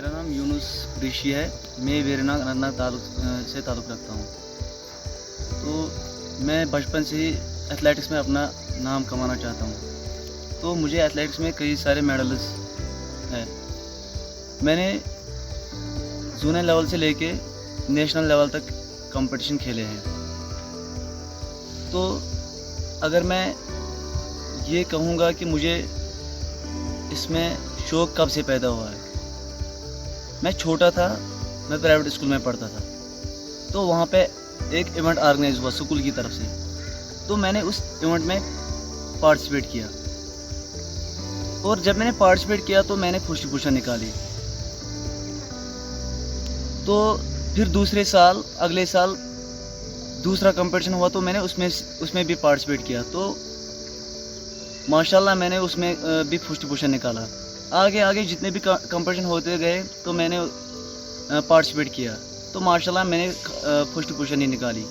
मेरा नाम यूनुस ऋषि है। मैं वेरना अनंतनाग से ताल्लुक़ रखता हूँ। तो मैं बचपन से ही एथलेटिक्स में अपना नाम कमाना चाहता हूँ। तो मुझे एथलेटिक्स में कई सारे मेडल्स हैं। मैंने जोनल लेवल से लेके नेशनल लेवल तक कंपटीशन खेले हैं। तो अगर मैं ये कहूँगा कि मुझे इसमें शौक़ कब से पैदा हुआ है, मैं छोटा था, मैं प्राइवेट स्कूल में पढ़ता था। तो वहाँ पे एक इवेंट ऑर्गेनाइज हुआ स्कूल की तरफ से, तो मैंने उस इवेंट में पार्टिसिपेट किया। और जब मैंने पार्टिसिपेट किया तो मैंने फर्स्ट पोजीशन निकाली। तो फिर दूसरे साल, अगले साल दूसरा कंपटीशन हुआ तो मैंने उसमें भी पार्टिसिपेट किया। तो माशाल्लाह मैंने उसमें भी फर्स्ट पोजीशन निकाला। आगे जितने भी कंपटीशन होते गए तो मैंने पार्टिसिपेट किया, तो माशाल्लाह मैंने फर्स्ट पोजीशन ही निकाली।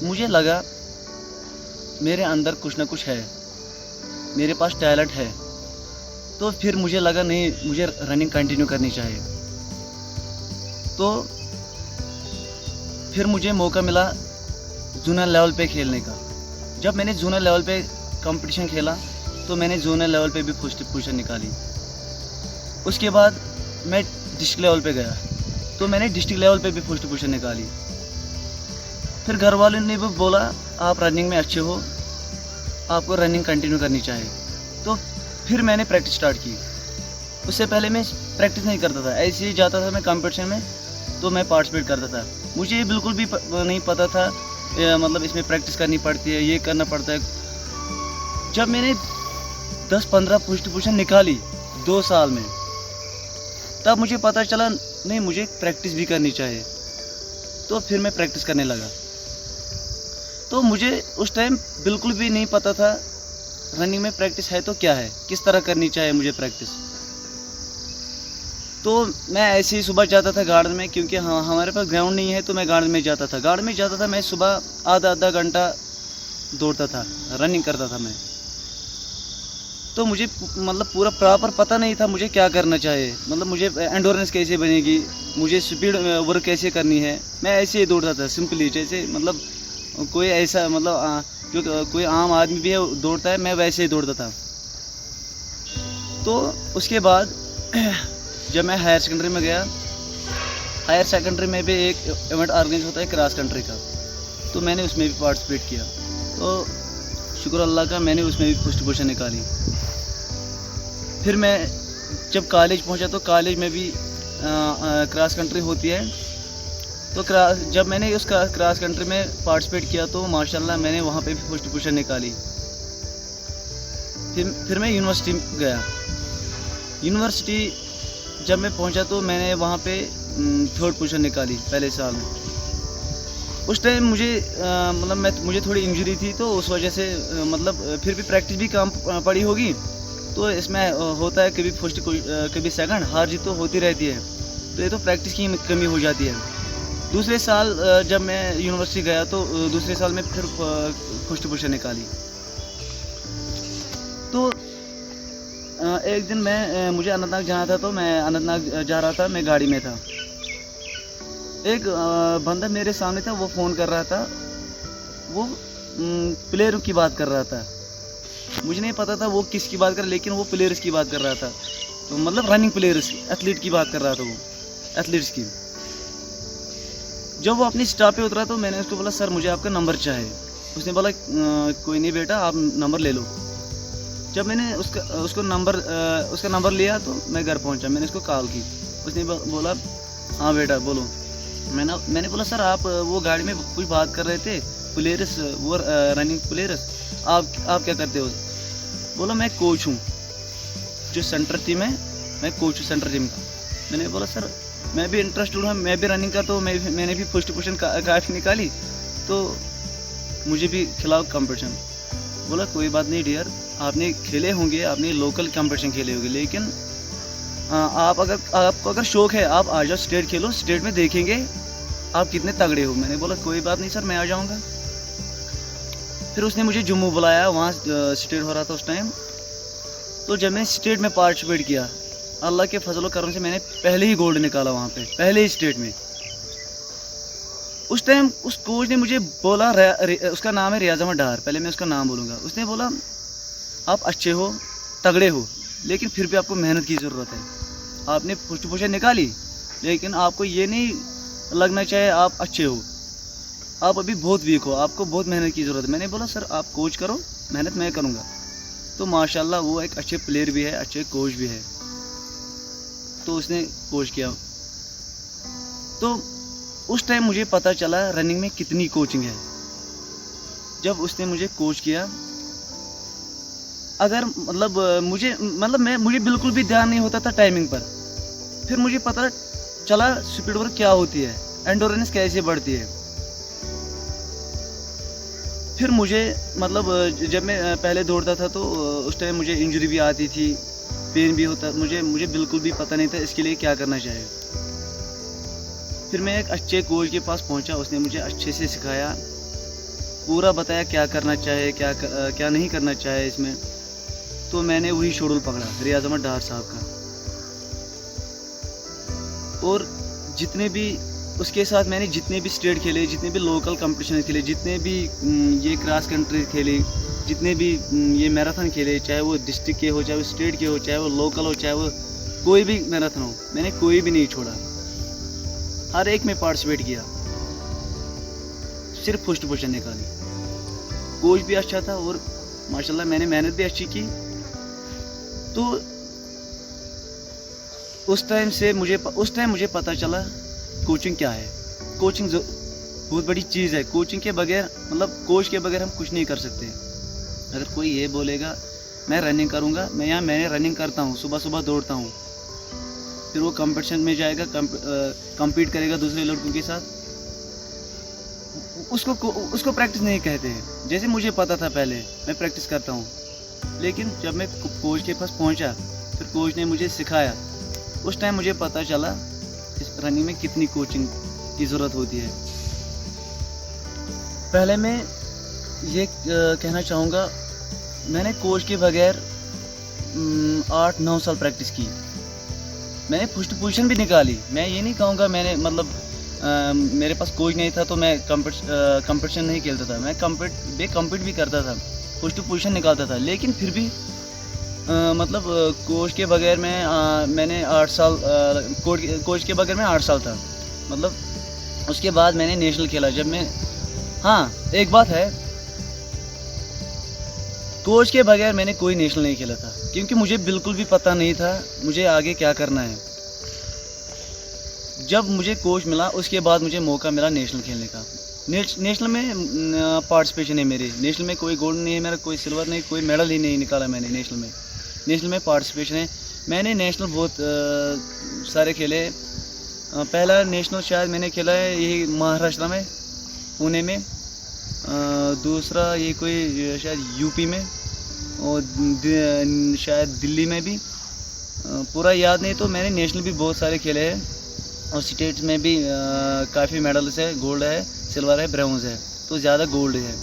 मुझे लगा मेरे अंदर कुछ ना कुछ है, मेरे पास टैलेंट है। तो फिर मुझे लगा नहीं, मुझे रनिंग कंटिन्यू करनी चाहिए। तो फिर मुझे मौका मिला जोनल लेवल पे खेलने का। जब मैंने जोनल लेवल पे कंपटीशन खेला तो मैंने जोनल लेवल पे भी फर्स्ट पोजीशन निकाली। उसके बाद मैं डिस्ट्रिक्ट लेवल पे गया तो मैंने डिस्ट्रिक्ट लेवल पे भी फर्स्ट पोजीशन निकाली। फिर घर वालों ने भी बोला आप रनिंग में अच्छे हो, आपको रनिंग कंटिन्यू करनी चाहिए। तो फिर मैंने प्रैक्टिस स्टार्ट की। उससे पहले मैं प्रैक्टिस नहीं करता था, ऐसे ही जाता था मैं कंपटीशन में, तो मैं पार्टिसिपेट करता था। मुझे बिल्कुल भी नहीं पता था मतलब इसमें प्रैक्टिस करनी पड़ती है, ये करना पड़ता है। जब मैंने 10-15 फर्स्ट पोजीशन निकाली 2 साल में, तब मुझे पता चला नहीं, मुझे प्रैक्टिस भी करनी चाहिए। तो फिर मैं प्रैक्टिस करने लगा। तो मुझे उस टाइम बिल्कुल भी नहीं पता था रनिंग में प्रैक्टिस है तो क्या है, किस तरह करनी चाहिए मुझे प्रैक्टिस। तो मैं ऐसे ही सुबह जाता था गार्डन में, क्योंकि हमारे पास ग्राउंड नहीं है, तो मैं गार्डन में जाता था। गार्डन में जाता था मैं, सुबह आधा घंटा दौड़ता था, रनिंग करता था मैं। तो मुझे मतलब पूरा प्रॉपर पता नहीं था मुझे क्या करना चाहिए, मतलब मुझे एंडोरेंस कैसे बनेगी, मुझे स्पीड वर्क कैसे करनी है। मैं ऐसे ही दौड़ता था सिंपली, जैसे मतलब कोई ऐसा मतलब जो कोई आम आदमी भी है दौड़ता है, मैं वैसे ही दौड़ता था। तो उसके बाद जब मैं हायर सेकेंडरी में गया, हायर सेकेंडरी में भी एक इवेंट ऑर्गेनाइज होता है क्रॉस कंट्री का, तो मैंने उसमें भी पार्टिसिपेट किया। तो शुक्र अल्लाह का, मैंने उसमें भी फर्स्ट पोजीशन निकाली। फिर मैं जब कॉलेज पहुंचा तो कॉलेज में भी क्रॉस कंट्री होती है। तो जब मैंने उस क्रॉस कंट्री में पार्टिसिपेट किया तो माशाल्लाह मैंने वहाँ पे भी फर्स्ट पोजीशन निकाली। फिर मैं यूनिवर्सिटी गया। यूनिवर्सिटी जब मैं पहुंचा तो मैंने वहाँ पे 3rd पोजीशन निकाली पहले साल में। उस टाइम मुझे मतलब मुझे थोड़ी इंजरी थी, तो उस वजह से मतलब फिर भी प्रैक्टिस भी कम पड़ी होगी। तो इसमें होता है कभी फर्स्ट कभी सेकंड, हार जीत तो होती रहती है। तो ये तो प्रैक्टिस की कमी हो जाती है। दूसरे साल जब मैं यूनिवर्सिटी गया तो दूसरे साल में फिर फर्स्ट पोजीशन निकाली। तो एक दिन मुझे अनंतनाग जाना था, तो मैं अनंतनाग जा रहा था, मैं गाड़ी में था। एक बंदा मेरे सामने था, वो फ़ोन कर रहा था, वो प्लेयर की बात कर रहा था। मुझे नहीं पता था वो किसकी बात कर रहा, लेकिन वो प्लेयर्स की बात कर रहा था। तो मतलब रनिंग प्लेयर्स, एथलीट की बात कर रहा था, वो एथलीट्स की। जब वो अपनी स्टॉप पे उतरा तो मैंने उसको बोला सर मुझे आपका नंबर चाहिए। उसने बोला कोई नहीं बेटा, आप नंबर ले लो। जब मैंने उसका नंबर लिया तो मैं घर पहुंचा, मैंने उसको कॉल की। उसने बोला हाँ बेटा बोलो। मैंने बोला सर आप वो गाड़ी में कुछ बात कर रहे थे, प्लेयर्स, वो रनिंग प्लेयर्स, आप क्या करते हो? बोला मैं कोच हूँ, जो सेंटर टीम है, मैं कोच हूँ सेंटर टीम का। मैंने बोला सर मैं भी इंटरेस्टेड हूँ, मैं भी रनिंग का, तो मैंने भी फर्स्ट पोजीशन काफ़ी निकाली, तो मुझे भी खिलाओ कंपटीशन। बोला कोई बात नहीं डियर, आपने खेले होंगे, आपने लोकल कंपटीशन खेले होंगे, लेकिन आपको अगर शौक़ है आप आ जाओ, स्टेट खेलो, स्टेट में देखेंगे आप कितने तगड़े हो। मैंने बोला कोई बात नहीं सर, मैं आ जाऊँगा। फिर उसने मुझे जम्मू बुलाया, वहाँ स्टेट हो रहा था उस टाइम। तो जब मैं स्टेट में पार्टिसिपेट किया अल्लाह के फजल करम से मैंने पहले ही गोल्ड निकाला वहाँ पे, पहले ही स्टेट में। उस टाइम उस कोच ने मुझे बोला, उसका नाम है रियाज अहमद डार, पहले मैं उसका नाम बोलूँगा। उसने बोला आप अच्छे हो, तगड़े हो, लेकिन फिर भी आपको मेहनत की ज़रूरत है। आपने पुष्ट पोषण निकाली, लेकिन आपको ये नहीं लगना चाहिए आप अच्छे हो, आप अभी बहुत वीक हो, आपको बहुत मेहनत की ज़रूरत है। मैंने बोला सर आप कोच करो, मेहनत मैं करूँगा। तो माशाल्लाह वो एक अच्छे प्लेयर भी है, अच्छे कोच भी है, तो उसने कोच किया। तो उस टाइम मुझे पता चला रनिंग में कितनी कोचिंग है। जब उसने मुझे कोच किया, अगर मुझे बिल्कुल भी ध्यान नहीं होता था टाइमिंग पर। फिर मुझे पता चला स्पीड वर्क क्या होती है, एंडोरेंस कैसे बढ़ती है। फिर मुझे जब मैं पहले दौड़ता था तो उस टाइम मुझे इंजरी भी आती थी, पेन भी होता, मुझे बिल्कुल भी पता नहीं था इसके लिए क्या करना चाहिए। फिर मैं एक अच्छे कोच के पास पहुंचा, उसने मुझे अच्छे से सिखाया, पूरा बताया क्या करना चाहिए, क्या नहीं करना चाहिए इसमें। तो मैंने वही शेड्यूल पकड़ा रियाज अहमद डार साहब का, और उसके साथ मैंने जितने भी स्टेट खेले, जितने भी लोकल कंपटीशन खेले, जितने भी ये क्रॉस कंट्री खेले, जितने भी ये मैराथन खेले, चाहे वो डिस्ट्रिक्ट के हो, चाहे वो स्टेट के हो, चाहे वो लोकल हो, चाहे वो कोई भी मैराथन हो, मैंने कोई भी नहीं छोड़ा। हर एक में पार्टिसिपेट किया, सिर्फ फर्स्ट पोजीशन निकाली। कोच भी अच्छा था और माशाल्लाह मैंने मेहनत भी अच्छी की। तो उस टाइम मुझे पता चला कोचिंग क्या है। कोचिंग बहुत बड़ी चीज़ है। कोचिंग के बगैर कोच के बगैर हम कुछ नहीं कर सकते। अगर कोई ये बोलेगा मैं रनिंग करूँगा, मैंने रनिंग करता हूँ, सुबह सुबह दौड़ता हूँ, फिर वो कंपटीशन में जाएगा, compete करेगा दूसरे लड़कों के साथ, उसको प्रैक्टिस नहीं कहते हैं। जैसे मुझे पता था पहले, मैं प्रैक्टिस करता हूँ, लेकिन जब मैं कोच के पास पहुँचा, फिर कोच ने मुझे सिखाया, उस टाइम मुझे पता चला इस रनिंग में कितनी कोचिंग की ज़रूरत होती है। पहले मैं ये कहना चाहूँगा, मैंने कोच के बगैर 8-9 साल प्रैक्टिस की। मैंने फर्स्ट पोजीशन भी निकाली। मैं ये नहीं कहूँगा मैंने मेरे पास कोच नहीं था तो मैं कंपटीशन नहीं खेलता था। मैं कम्पीट भी करता था, फर्स्ट पोजीशन निकालता था, लेकिन फिर भी कोच के बगैर मैंने 8 साल कोच के बगैर मैं 8 साल था। उसके बाद मैंने नेशनल खेला। हाँ, एक बात है, कोच के बगैर मैंने कोई नेशनल नहीं खेला था, क्योंकि मुझे बिल्कुल भी पता नहीं था मुझे आगे क्या करना है। जब मुझे कोच मिला, उसके बाद मुझे मौका मिला नेशनल खेलने का। नेशनल में पार्टिसिपेशन है मेरे। नेशनल में कोई गोल्ड नहीं है मेरा, कोई सिल्वर नहीं, कोई मेडल ही नहीं निकाला मैंने नेशनल में पार्टिसिपेशन है। मैंने नेशनल बहुत सारे खेले। पहला नेशनल शायद मैंने खेला है यही महाराष्ट्र में, पुणे में। दूसरा ये कोई शायद यूपी में, और शायद दिल्ली में भी, पूरा याद नहीं। तो मैंने नेशनल भी बहुत सारे खेले हैं, और स्टेट्स में भी काफ़ी मेडल्स है, गोल्ड है, सिल्वर है, ब्रॉन्ज है, तो ज़्यादा गोल्ड है।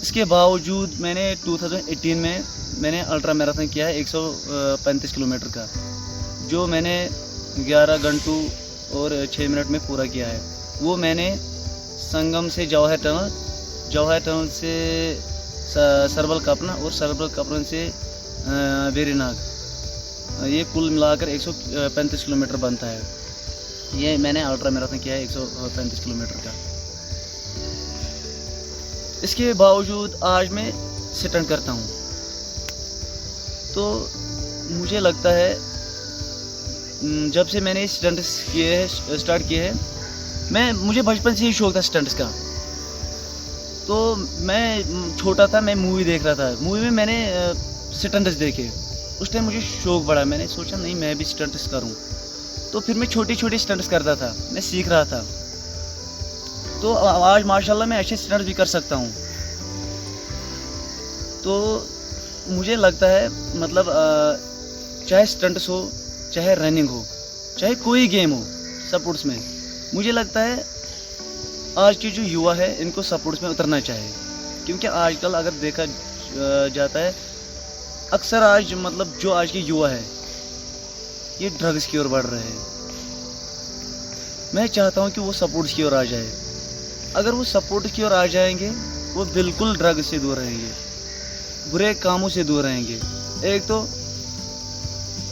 इसके बावजूद मैंने 2018 में मैंने अल्ट्रा मैराथन किया है 135 किलोमीटर का, जो मैंने 11 घंटों और 6 मिनट में पूरा किया है। वो मैंने संगम से जवाहर टनल से सरबल कपना, और सरबल कपन से वेरीनाग, ये कुल मिलाकर 135 किलोमीटर बनता है। ये मैंने अल्ट्रा मैराथन किया है 135 किलोमीटर का। इसके बावजूद आज मैं स्टंट करता हूँ। तो मुझे लगता है जब से मैंने स्टंट स्टार्ट किए हैं, मुझे बचपन से ही शौक था स्टंट्स का। तो मैं छोटा था, मैं मूवी देख रहा था, मूवी में मैंने स्टंट्स देखे। उस टाइम मुझे शौक बढ़ा, मैंने सोचा नहीं मैं भी स्टंट्स करूं। तो फिर मैं छोटे छोटे स्टंट्स करता था, मैं सीख रहा था। तो आज माशाल्लाह मैं अच्छे स्टंट्स भी कर सकता हूं। तो मुझे लगता है चाहे स्टंट्स हो, चाहे रनिंग हो, चाहे कोई गेम हो स्पोर्ट्स में, मुझे लगता है आज की जो युवा है इनको स्पोर्ट्स में उतरना चाहिए। क्योंकि आजकल अगर देखा जाता है, अक्सर आज जो आज की युवा है ये ड्रग्स की ओर बढ़ रहे हैं। मैं चाहता हूँ कि वो सपोर्ट्स की ओर आ जाए। अगर वो सपोर्ट की ओर आ जाएंगे, वो बिल्कुल ड्रग से दूर रहेंगे, बुरे कामों से दूर रहेंगे। एक तो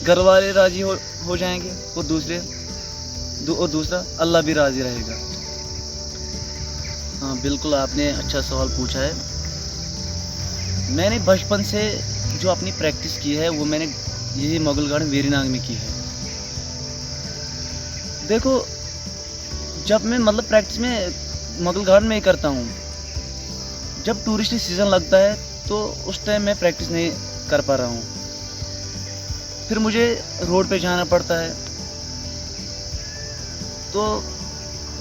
घर वाले राजी हो जाएंगे और दूसरा अल्लाह भी राजी रहेगा। हाँ बिल्कुल, आपने अच्छा सवाल पूछा है। मैंने बचपन से जो अपनी प्रैक्टिस की है वो मैंने यही मुगल गार्डन वेरीनाग में की है। देखो, जब मैं मतलब प्रैक्टिस में मुगल गार्डन में ही करता हूँ। जब टूरिस्ट सीज़न लगता है तो उस टाइम मैं प्रैक्टिस नहीं कर पा रहा हूँ, फिर मुझे रोड पे जाना पड़ता है, तो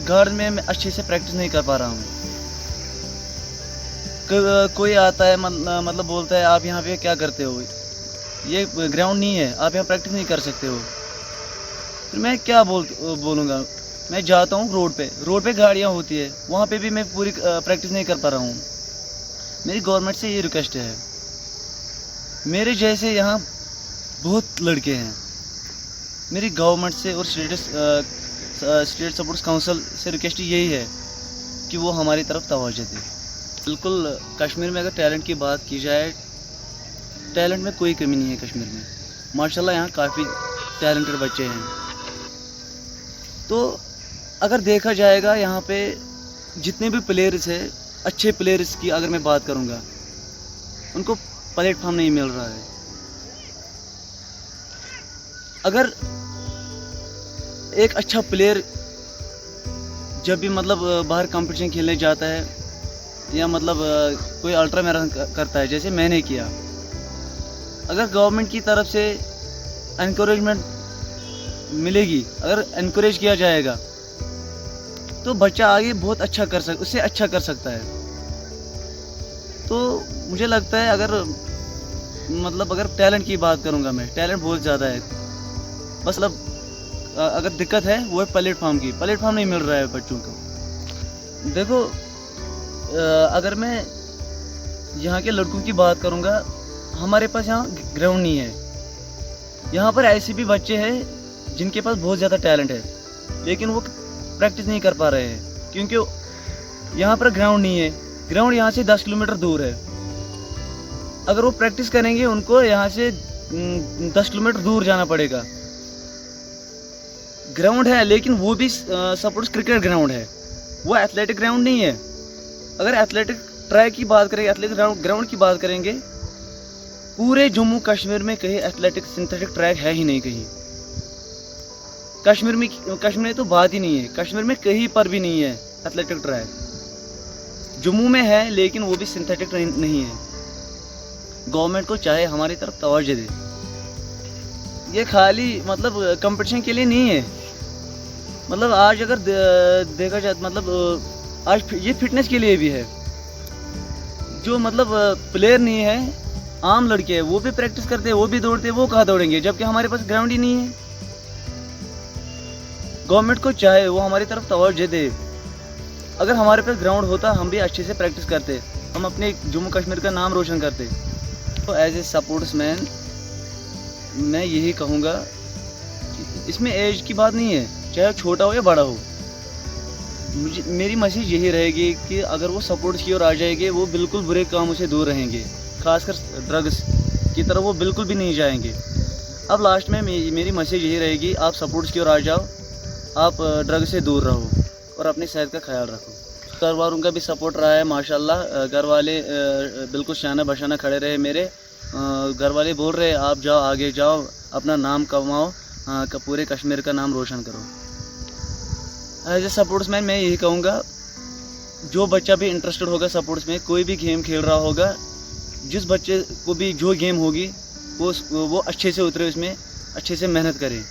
गार्डन में मैं अच्छे से प्रैक्टिस नहीं कर पा रहा हूँ। कोई आता है मतलब बोलता है आप यहाँ पे क्या करते हो, ये ग्राउंड नहीं है, आप यहाँ प्रैक्टिस नहीं कर सकते हो। फिर मैं क्या बोलूँगा। मैं जाता हूँ रोड पे गाड़ियाँ होती है, वहाँ पे भी मैं पूरी प्रैक्टिस नहीं कर पा रहा हूँ। मेरी गवर्नमेंट से ये रिक्वेस्ट है, मेरे जैसे यहाँ बहुत लड़के हैं। मेरी गवर्नमेंट से और स्टेट सपोर्ट्स काउंसिल से रिक्वेस्ट यही है कि वो हमारी तरफ तवज्जो दे। बिल्कुल, कश्मीर में अगर टैलेंट की बात की जाए, टैलेंट में कोई कमी नहीं है कश्मीर में। माशाल्लाह यहाँ काफ़ी टैलेंटेड बच्चे हैं। तो अगर देखा जाएगा यहाँ पे जितने भी प्लेयर्स हैं, अच्छे प्लेयर्स की अगर मैं बात करूँगा, उनको प्लेटफॉर्म नहीं मिल रहा है। अगर एक अच्छा प्लेयर जब भी मतलब बाहर कंपटीशन खेलने जाता है या मतलब कोई अल्ट्रा मैराथन करता है, जैसे मैंने किया, अगर गवर्नमेंट की तरफ से एनकरेजमेंट मिलेगी, अगर एनकरेज किया जाएगा, तो बच्चा आगे बहुत अच्छा उससे अच्छा कर सकता है। तो मुझे लगता है अगर टैलेंट की बात करूँगा मैं, टैलेंट बहुत ज़्यादा है। बस अगर दिक्कत है वो है प्लेटफॉर्म नहीं मिल रहा है बच्चों को। देखो, अगर मैं यहाँ के लड़कों की बात करूँगा, हमारे पास यहाँ ग्राउंड नहीं है। यहाँ पर ऐसे भी बच्चे हैं जिनके पास बहुत ज़्यादा टैलेंट है, लेकिन वो प्रैक्टिस नहीं कर पा रहे हैं क्योंकि यहाँ पर ग्राउंड नहीं है। ग्राउंड यहाँ से 10 किलोमीटर दूर है। अगर वो प्रैक्टिस करेंगे, उनको यहाँ से 10 किलोमीटर दूर जाना पड़ेगा। ग्राउंड है, लेकिन वो भी सपोर्ट्स क्रिकेट ग्राउंड है, वो एथलेटिक ग्राउंड नहीं है। अगर एथलेटिक ट्रैक की बात करेंगे, एथलेटिक ग्राउंड की बात करेंगे, पूरे जम्मू कश्मीर में कहीं एथलेटिक सिंथेटिक ट्रैक है ही नहीं कहीं। कश्मीर में तो बात ही नहीं है, कश्मीर में कहीं पर भी नहीं है एथलेटिक ट्रैक। जम्मू में है, लेकिन वो भी सिंथेटिक नहीं है। गवर्नमेंट को चाहे हमारी तरफ तवज्जो दे। ये खाली मतलब कंपटीशन के लिए नहीं है। मतलब आज अगर देखा जाए, मतलब आज ये फिटनेस के लिए भी है। जो मतलब प्लेयर नहीं है, आम लड़के हैं, वो भी प्रैक्टिस करते हैं, वो भी दौड़ते हैं, वो कहाँ दौड़ेंगे जबकि हमारे पास ग्राउंड ही नहीं है। गवर्नमेंट को चाहे वो हमारी तरफ तवज्जो दे। अगर हमारे पास ग्राउंड होता, हम भी अच्छे से प्रैक्टिस करते, हम अपने जम्मू कश्मीर का नाम रोशन करते। तो एज ए सपोर्ट्समैन मैं यही कहूँगा कि इसमें एज की बात नहीं है, चाहे छोटा हो या बड़ा हो। मेरी मैसेज यही रहेगी कि अगर वो सपोर्ट्स की ओर आ जाएंगे, वो बिल्कुल बुरे कामों से दूर रहेंगे, खासकर ड्रग्स की तरफ वो बिल्कुल भी नहीं जाएंगे। अब लास्ट में मेरी मैसेज यही रहेगी, आप सपोर्ट्स की ओर आ जाओ, आप ड्रग से दूर रहो और अपनी सेहत का ख्याल रखो। घर वालों का भी सपोर्ट रहा है माशाल्लाह। घर वाले बिल्कुल शाना बशाना खड़े रहे मेरे। घर वाले बोल रहे आप जाओ, आगे जाओ, अपना नाम कमाओ, पूरे कश्मीर का नाम रोशन करो। एज ए सपोर्ट्समैन मैं यही कहूँगा, जो बच्चा भी इंटरेस्टेड होगा सपोर्ट्स में, कोई भी गेम खेल रहा होगा, जिस बच्चे को भी जो गेम होगी वो अच्छे से उतरे, उसमें अच्छे से मेहनत करें।